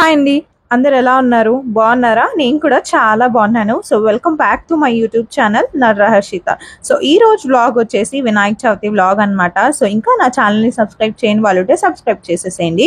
Hi అండి, అందరు ఎలా ఉన్నారు? బాగున్నారా? నేను కూడా చాలా బాగున్నాను. So welcome back to my YouTube channel Narra Harshitha. So ఈ రోజు వ్లాగ్ వచ్చేసి వినాయక చవితి వ్లాగ్ అన్నమాట. సో ఇంకా నా ఛానల్ ని సబ్స్క్రైబ్ చేయని వాళ్ళుంటే సబ్స్క్రైబ్ చేసేసేయండి.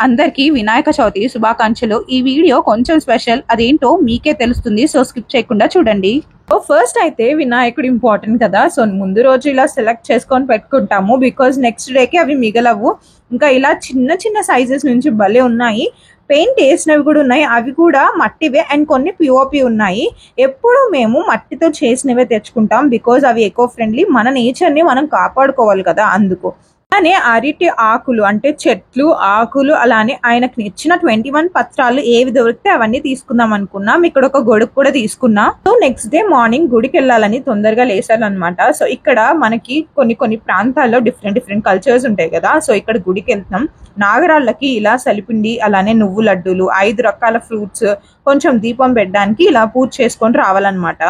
అందరికి వినాయక చవితి శుభాకాంక్షలు. ఈ వీడియో కొంచెం స్పెషల్, అదేంటో మీకే తెలుస్తుంది. సో స్కిప్ చేయకుండా చూడండి. సో ఫస్ట్ అయితే వినాయకుడు ఇంపార్టెంట్ కదా. సో ముందు రోజు ఇలా సెలెక్ట్ చేసుకొని పెట్టుకుంటాము, బికాజ్ నెక్స్ట్ డేకి అవి మిగలవు. ఇంకా ఇలా చిన్న చిన్న సైజెస్ నుంచి భలే ఉన్నాయి. పెయింట్ వేసినవి కూడా ఉన్నాయి, అవి కూడా మట్టివే. అండ్ కొన్ని పిఓపి ఉన్నాయి. ఎప్పుడు మేము మట్టితో చేసినవే తెచ్చుకుంటాం, బికాజ్ అవి ఎకో ఫ్రెండ్లీ. మన నేచర్ ని మనం కాపాడుకోవాలి కదా, అందుకు. అలానే అరటి ఆకులు, అంటే చెట్లు ఆకులు, అలానే ఆయనకు నచ్చిన 21 పత్రాలు ఏవి దొరికితే అవన్నీ తీసుకుందాం అనుకున్నాం. ఇక్కడ ఒక గొడుగు కూడా తీసుకున్నా. సో నెక్స్ట్ డే మార్నింగ్ గుడికి వెళ్ళాలని తొందరగా లేసాలన్నమాట. సో ఇక్కడ మనకి కొన్ని ప్రాంతాల్లో డిఫరెంట్ కల్చర్స్ ఉంటాయి కదా. సో ఇక్కడ గుడికి వెళ్తాం. నాగరాళ్ళకి ఇలా సలిపిండి, అలానే నువ్వు లడ్డూలు, 5 రకాల ఫ్రూట్స్, కొంచెం దీపం పెట్టడానికి ఇలా పూజ చేసుకొని రావాలన్నమాట.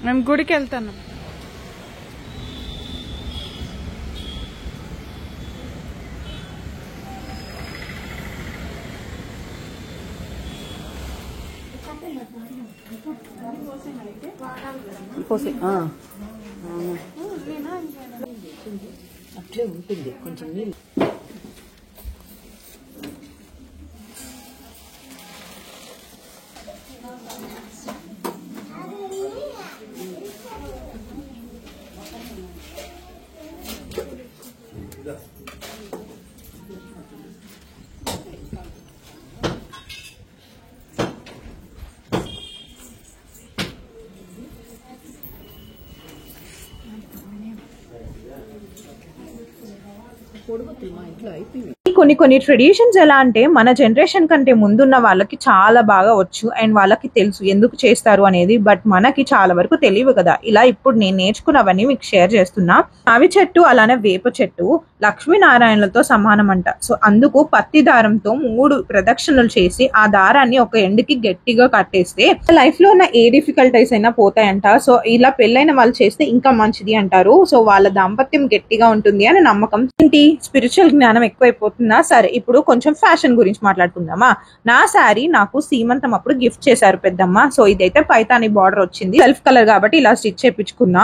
మేము గుడికి వెళ్తాను. అట్లే ఉంటుంది కొంచెం నీళ్ళు. మా ఇంట్లో అయిపోయింది. కొన్ని ట్రెడిషన్స్ ఎలా అంటే మన జనరేషన్ కంటే ముందున్న వాళ్ళకి చాలా బాగా వచ్చు, అండ్ వాళ్ళకి తెలుసు ఎందుకు చేస్తారు అనేది. బట్ మనకి చాలా వరకు తెలియవు కదా. ఇలా ఇప్పుడు నేను నేర్చుకున్నవన్నీ మీకు షేర్ చేస్తున్నా. మావి చెట్టు, అలానే వేప చెట్టు లక్ష్మీనారాయణలతో సమానం అంట. సో అందుకు పత్తి దారంతో 3 ప్రదక్షిణలు చేసి ఆ దారాన్ని ఒక ఎండ్కి గట్టిగా కట్టేస్తే లైఫ్ లో ఉన్న ఏ డిఫికల్టీస్ అయినా పోతాయంట. సో ఇలా పెళ్ళైన వాళ్ళు చేస్తే ఇంకా మంచిది అంటారు. సో వాళ్ళ దాంపత్యం గట్టిగా ఉంటుంది అని నమ్మకం. ఏంటి స్పిరిచువల్ జ్ఞానం ఎక్కువైపోతుందా? సరే, ఇప్పుడు కొంచెం ఫ్యాషన్ గురించి మాట్లాడుకుందామా. నా శారీ నాకు సీమంతం అప్పుడు గిఫ్ట్ చేశారు పెద్దమ్మ. సో ఇదైతే పైతాని బార్డర్ వచ్చింది, సెల్ఫ్ కలర్ కాబట్టి ఇలా స్టిచ్ చేయించుకున్నా.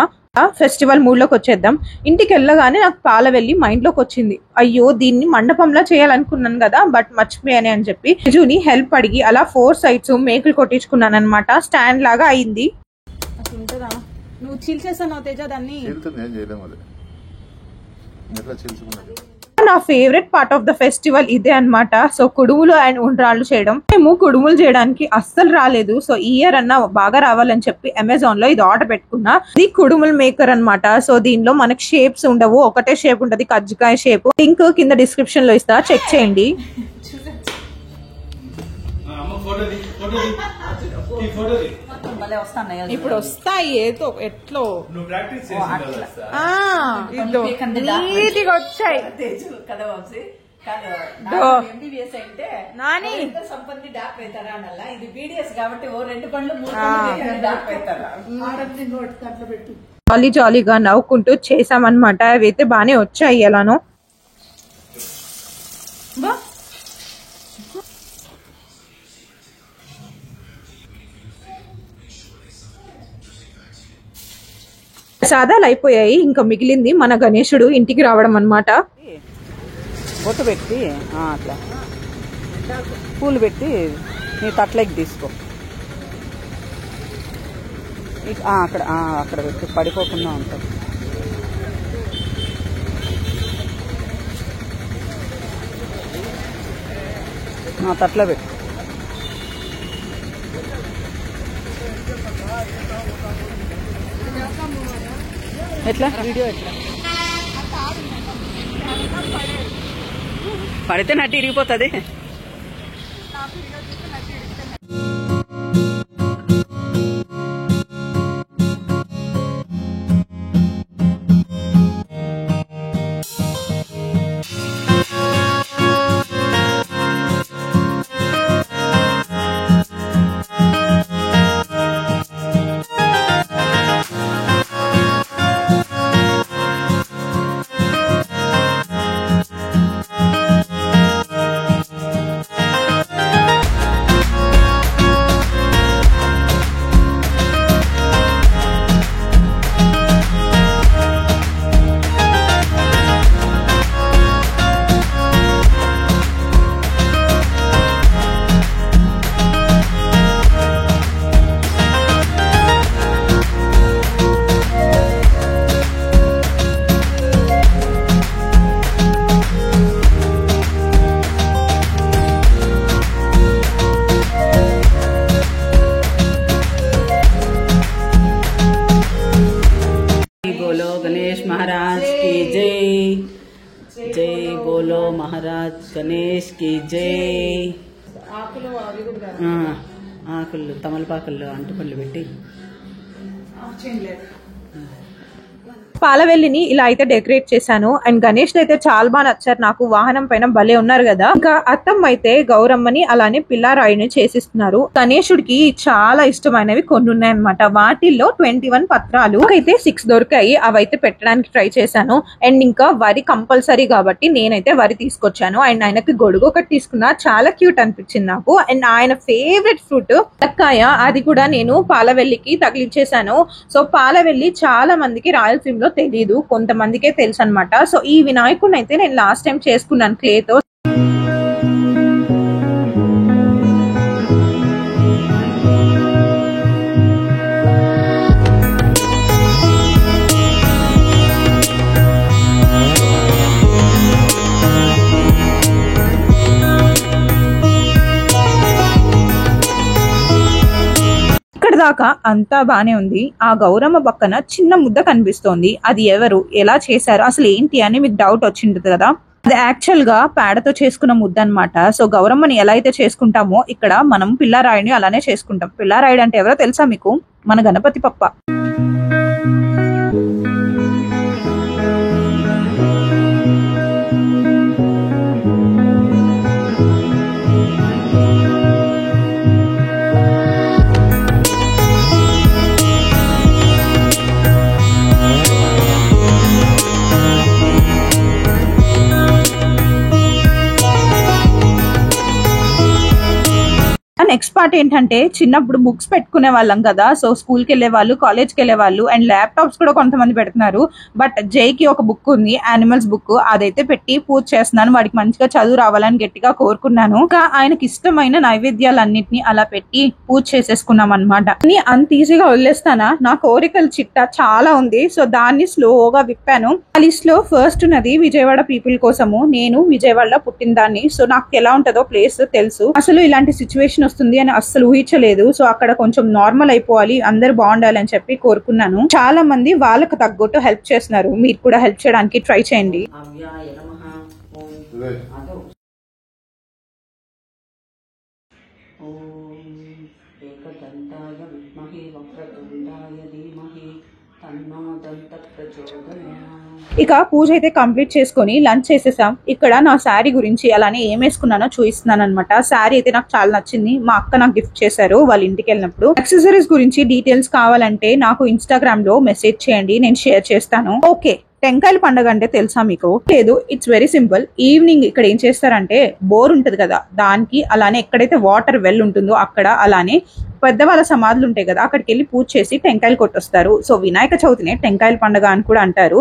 ఫెస్టివల్ మూడ్ లోకి వచ్చేద్దాం. ఇంటికి వెళ్ళగానే నాకు పాల వెళ్ళి మైండ్ లోకి వచ్చింది, అయ్యో దీన్ని మండపంలో చేయాలనుకున్నాను కదా, బట్ మర్చిపోయానే అని చెప్పి నిజుని హెల్ప్ అడిగి అలా 4 సైడ్స్ మేకులు కొట్టించుకున్నాను అనమాట. స్టాండ్ లాగా అయింది. నువ్వు చీల్చేసావు తేజ దాన్ని. నా favourite part of the festival ఇదే అన్నమాట. సో కుడుములు అండ్ ఉండ్రాళ్ళు చేయడం. మేము కుడుములు చేయడానికి అస్సలు రాలేదు. సో ఈ ఇయర్ అన్న బాగా రావాలని చెప్పి అమెజాన్ లో ఇది ఆర్డర్ పెట్టుకున్నా. ఇది కుడుములు మేకర్ అన్నమాట. సో దీనిలో మనకి షేప్స్ ఉండవు, ఒకటే షేప్ ఉంటది, కజ్జికాయ షేప్. లింక్ కింద డిస్క్రిప్షన్ లో ఇస్తా, చెక్ చేయండి. ఇప్పుడు వస్తాయి ఏదో ఎట్లో నీటిగా వచ్చాయి. నాని సంపత్తి డాక్ అవుతారా అన్నలా, ఇది బీడిఎస్ కాబట్టి 2 పండ్లు 3 డాక్ అవుతారా. జాలీగా నవ్వుకుంటూ చేసామన్నమాట. అవైతే బానే వచ్చాయి ఎలానో. ప్రసాదాలు అయిపోయాయి. ఇంకా మిగిలింది మన గణేశుడు ఇంటికి రావడం అన్నమాట. బొట్టు పెట్టి అట్లా పూలు పెట్టి నీ తట్లకి తీసుకో. అక్కడ అక్కడ పెట్టి పడిపోకుండా ఉంటుంది. తట్లో పెట్టు. ఎట్లా వీడియో ఎట్లా పడితే నట్టి ఇరిగిపోతుంది. बोलो गणेश महाराज की जय। जय बोलो महाराज गणेश की जय। ఆకులు తమలపాకుల్లో అంటుపళ్ళు పెట్టి పాలవెల్లిని ఇలా అయితే డెకరేట్ చేశాను. అండ్ గణేష్ అయితే చాలా బాగా నచ్చారు నాకు. వాహనం పైన భలే ఉన్నారు కదా. ఇంకా అత్తమ్మ అయితే గౌరమ్మని అలానే పిల్లారాయిని చేసిస్తున్నారు. గణేశుడికి చాలా ఇష్టమైనవి కొన్ని ఉన్నాయన్నమాట. వాటిల్లో 21 పత్రాలు అయితే 6 దొరికాయి. అవైతే పెట్టడానికి ట్రై చేశాను. అండ్ ఇంకా వరి కంపల్సరీ కాబట్టి నేనైతే వరి తీసుకొచ్చాను. అండ్ ఆయనకి గొడుగు ఒకటి తీసుకున్నా, చాలా క్యూట్ అనిపించింది నాకు. అండ్ ఆయన ఫేవరెట్ ఫ్రూట్ తక్కాయ, అది కూడా నేను పాలవెల్లికి తగిలించేశాను. సో పాలవెల్లి చాలా మందికి రాయలసీమలో తెలీదు, కొంతమందికే తెలుసు అనమాట. సో ఈ వినాయకుడిని అయితే నేను లాస్ట్ టైం చేసుకున్నాను క్లేతో. దాకా అంతా బానే ఉంది. ఆ గౌరమ్మ పక్కన చిన్న ముద్ద కనిపిస్తోంది. అది ఎవరు, ఎలా చేశారు, అసలు ఏంటి అని మీకు డౌట్ వచ్చింటుంది కదా. అది యాక్చువల్ గా పేడతో చేసుకున్న ముద్ద అనమాట. సో గౌరమ్మని ఎలా అయితే చేసుకుంటామో ఇక్కడ మనం పిల్లారాయుడిని అలానే చేసుకుంటాం. పిల్లారాయుడు అంటే ఎవరో తెలుసా మీకు? మన గణపతి పప్ప. నెక్స్ట్ పార్ట్ ఏంటంటే, చిన్నప్పుడు బుక్స్ పెట్టుకునే వాళ్ళం కదా. సో స్కూల్కి వెళ్ళే వాళ్ళు, కాలేజ్కి వెళ్ళే వాళ్ళు, అండ్ ల్యాప్టాప్స్ కూడా కొంతమంది పెడుతున్నారు. బట్ జైకి ఒక బుక్ ఉంది, యానిమల్స్ బుక్, అదైతే పెట్టి పూజ చేస్తున్నాను. వాడికి మంచిగా చదువు రావాలని గట్టిగా కోరుకున్నాను. ఇంకా ఆయనకి ఇష్టమైన నైవేద్యాలన్నిటిని అలా పెట్టి పూజ చేసేసుకున్నాం అనమాట. అంత ఈజీగా వదిలేస్తానా? నా కోరికల చిట్టా చాలా ఉంది. సో దాన్ని స్లోగా విప్పాను. ఆ లిస్ట్ లో ఫస్ట్ ఉన్నది విజయవాడ పీపుల్ కోసము. నేను విజయవాడలో పుట్టిన దాన్ని. సో నాకు ఎలా ఉంటుందో ప్లేస్ తెలుసు. అసలు ఇలాంటి సిచ్యువేషన్ వస్తుంది అని అస్సలు ఊహించలేదు. సో అక్కడ కొంచెం నార్మల్ అయిపోవాలి, అందరు బాగుండాలి అని చెప్పి కోరుకున్నాను. చాలా మంది వాళ్ళకు తగ్గట్టు హెల్ప్ చేస్తున్నారు. మీరు కూడా హెల్ప్ చేయడానికి ట్రై చేయండి. ఇక పూజ అయితే కంప్లీట్ చేసుకుని లంచ్ చేసేసాం. ఇక్కడ నా శారీ గురించి అలానే ఏం వేసుకున్నానో చూపిస్తున్నాను అనమాట. శారీ అయితే నాకు చాలా నచ్చింది. మా అక్క నాకు గిఫ్ట్ చేశారు వాళ్ళ ఇంటికి వెళ్ళినప్పుడు. యాక్సెసరీస్ గురించి డీటెయిల్స్ కావాలంటే నాకు ఇన్స్టాగ్రామ్ లో మెసేజ్ చేయండి, నేను షేర్ చేస్తాను. ఓకే, టెంకాయల పండుగ అంటే తెలుసా మీకు? లేదు, ఇట్స్ వెరీ సింపుల్. ఈవినింగ్ ఇక్కడ ఏం చేస్తారంటే, బోర్ ఉంటది కదా, దానికి అలానే ఎక్కడైతే వాటర్ వెల్ ఉంటుందో అక్కడ అలానే పెద్దవాళ్ళ సమాధులు ఉంటాయి కదా, అక్కడికి వెళ్ళి పూజ చేసి టెంకాయలు కొట్టొస్తారు. సో వినాయక చవితినే టెంకాయల పండుగ అని కూడా అంటారు.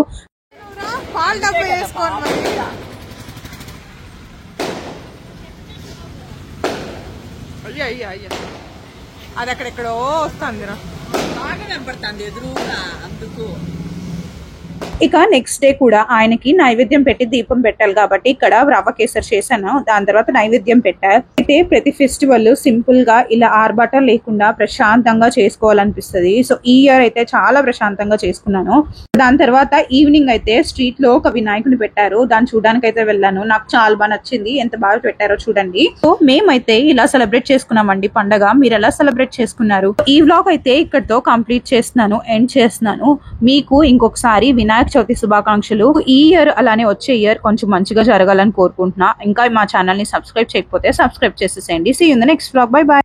అది అక్కడెక్కడో వస్తుంది ఎదురుగా, అందుకు ఇక నెక్స్ట్ డే కూడా ఆయనకి నైవేద్యం పెట్టి దీపం పెట్టాలి కాబట్టి ఇక్కడ రవ్వ కేసరి చేశాను. దాని తర్వాత నైవేద్యం పెట్టారు. అయితే ప్రతి ఫెస్టివల్ సింపుల్ గా ఇలా ఆర్భాటం లేకుండా ప్రశాంతంగా చేసుకోవాలనిపిస్తుంది. సో ఈ ఇయర్ అయితే చాలా ప్రశాంతంగా చేసుకున్నాను. దాని తర్వాత ఈవినింగ్ అయితే స్ట్రీట్ లో ఒక వినాయకుని పెట్టారు. దాన్ని చూడడానికి అయితే వెళ్ళాను. నాకు చాలా బాగా నచ్చింది, ఎంత బాగా పెట్టారో చూడండి. సో మేమైతే ఇలా సెలబ్రేట్ చేసుకున్నామండి పండగ. మీరు ఎలా సెలబ్రేట్ చేసుకున్నారు? ఈ వ్లాగ్ అయితే ఇక్కడితో కంప్లీట్ చేస్తున్నాను, ఎండ్ చేస్తున్నాను. మీకు ఇంకొకసారి వినాయక చవితి శుభాకాంక్షలు. ఈ ఇయర్ అలానే వచ్చే ఇయర్ కొంచెం మంచిగా జరగాలని కోరుకుంటున్నా. ఇంకా మా ఛానల్ ని సబ్స్క్రైబ్ చేయకపోతే సబ్స్క్రైబ్ చేసేసేయండి. See you in the next vlog. Bye by.